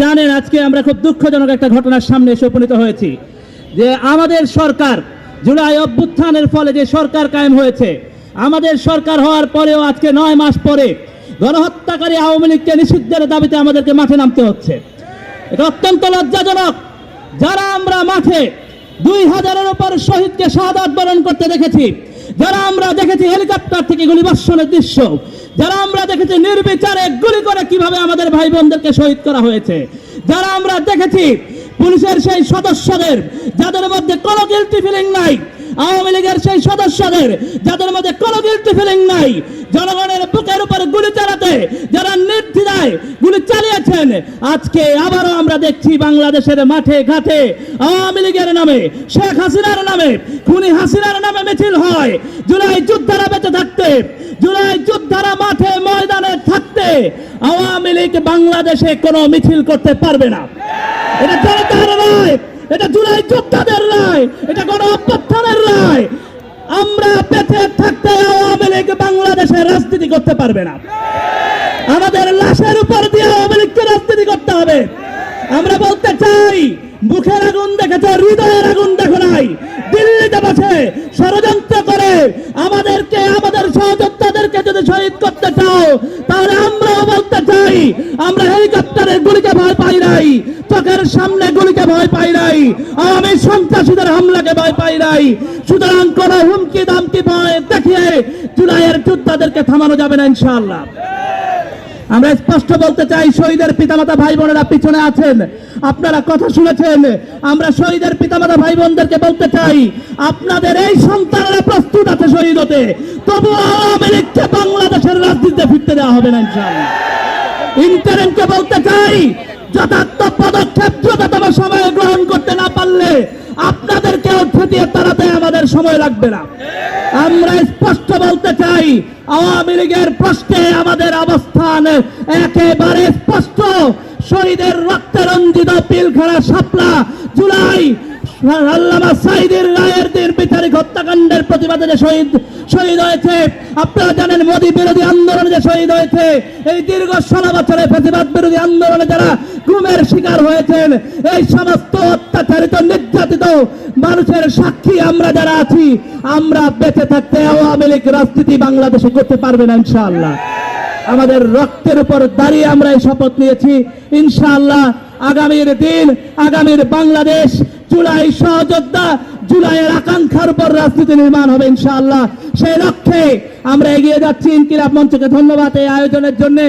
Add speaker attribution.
Speaker 1: জানেন আজকে আমরা খুব দুঃখজনক একটা ঘটনার সামনে এসে উপনীত হয়েছি যে আমাদের সরকার জুলাই অভ্যুত্থানের ফলে যে সরকার কায়েম হয়েছে, আমাদের সরকার হওয়ার পরেও আজকে 9 মাস পরে গণহত্যাকারী আওয়ামী লীগকে নিষিদ্ধের দাবিতে আমাদেরকে মাঠে নামতে হচ্ছে। এটা অত্যন্ত লজ্জাজনক। যারা আমরা মাঠে 2000-এর উপর শহীদকে শাহাদাত বরণ করতে দেখেছি, যারা আমরা দেখেছি হেলিকপ্টার থেকে গুলিবর্ষণের দৃশ্য, যারা আমরা দেখেছি নির্বিচারে গুলি করে কিভাবে আমাদের ভাই বোনদেরকে শহীদ করা হয়েছে, যারা আমরা দেখেছি পুলিশের সেই সদস্যদের যাদের মধ্যে কোনো গিল্টি ফিলিং নাই, আওয়ামী লীগের সেই সদস্যদের যাদের মধ্যে কোনো গিল্টি ফিলিং নাই, জনগণের বুকের উপর গুলি চালাতে যারা নির্দ্বিধায় গুলি চালিয়েছেন, আজকে আবারও আমরা দেখছি বাংলাদেশের মাঠে ঘাটে আওয়ামী লীগের নামে, শেখ হাসিনার নামে, খুনি হাসিনার নামে মিছিল হয়। জুলাই যোদ্ধারা বেঁচে থাকতে, জুলাই যোদ্ধারা মাঠে ময়দানে থাকতে আওয়ামী লীগ বাংলাদেশে কোনো মিছিল করতে পারবে না। এটা জনতার নয়, এটা জুলাই যোদ্ধাদের নয়, এটা গণ অভ্যুত্থানের নয়। আমরা বেঁচে থাকতে আওয়ামী লীগ বাংলাদেশে রাজনীতি করতে পারবে না। আমাদের লাশের উপর দিয়ে আওয়ামী লীগকে রাজনীতি করতে হবে। আমরা বলতে চাই, মুখের আগুন দেখেছো, হৃদয়ের আগুন দেখো নাই। দিল্লিতে বসে ষড়যন্ত্র করে আমাদেরকে, আমাদের সহযোদ্ধাদেরকে যদি শহীদ করতে চাও, তাহলে আমরাও বলতে চাই, আমরা হেলিকপ্টারের গুলিকে ভয় পাই নাই, চোখের সামনে গুলিকে ভয় পাই নাই, আওয়ামী সন্ত্রাসীদের হামলাকে ভয় পাই নাই। সুতরাং কোন হুমকি দামকি ভয় দেখিয়ে জুলাইয়ের যোদ্ধাদেরকে থামানো যাবে না ইনশাআল্লাহ। আমরা স্পষ্ট বলতে চাই, শহীদের পিতামাতা ভাই বোনেরা পিছনে আছেন, আপনারা কথা শুনেছেন। আমরা শহীদের পিতামাতা ভাই বোনদেরকে বলতে চাই, আপনাদের এই সন্তানেরা প্রস্তুত আছে শহীদ হতে, তবু আওয়ামী লীগকে বাংলাদেশের রাজনীতিতে ফিরতে দেওয়া হবে না ইনশাআল্লাহ। ইন্টারিমকে বলতে চাই, যথার্থ পদক্ষেপ যথাযথ সময়ে গ্রহণ করতে না পারলে আপনাদেরকে দিয়ে তাড়াতে আমাদের সময় লাগবে না। আমরা স্পষ্ট বলতে চাই, আওয়ামী লীগের প্রশ্নে আমাদের অবস্থান একেবারে স্পষ্ট। শহীদের রক্তে রঞ্জিত পিলখানা শাপলা জুলাই আল্লামা সাঈদীর রায়ের দিন বিচারিক হত্যাকাণ্ডের প্রতিবাদে যে শহীদ হয়েছে, আপনারা জানেন মোদী বিরোধী আন্দোলনে যে শহীদ হয়েছে, এই দীর্ঘ 16 বছরে ফ্যাসিবাদ বিরোধী আন্দোলনে যারা গুমের শিকার হয়েছেন, এই সমস্ত অত্যাচারিত নির্যাতিত মানুষের সাক্ষী আমরা যারা আছি, আমরা বেঁচে থাকতে আওয়ামী লীগ রাজনীতি বাংলাদেশে করতে পারবে না ইনশাআল্লাহ। আমাদের রক্তের উপর দাঁড়িয়ে আমরা এই শপথ নিয়েছি। ইনশাআল্লাহ আগামীর দিন, আগামীর বাংলাদেশ জুলাই সহযোদ্ধা, জুলাইয়ের আকাঙ্ক্ষার উপর রাজনীতি নির্মাণ হবে ইনশাআল্লাহ। সেই লক্ষ্যে আমরা এগিয়ে যাচ্ছি। ইনকিলাব মঞ্চকে ধন্যবাদ এই আয়োজনের জন্য।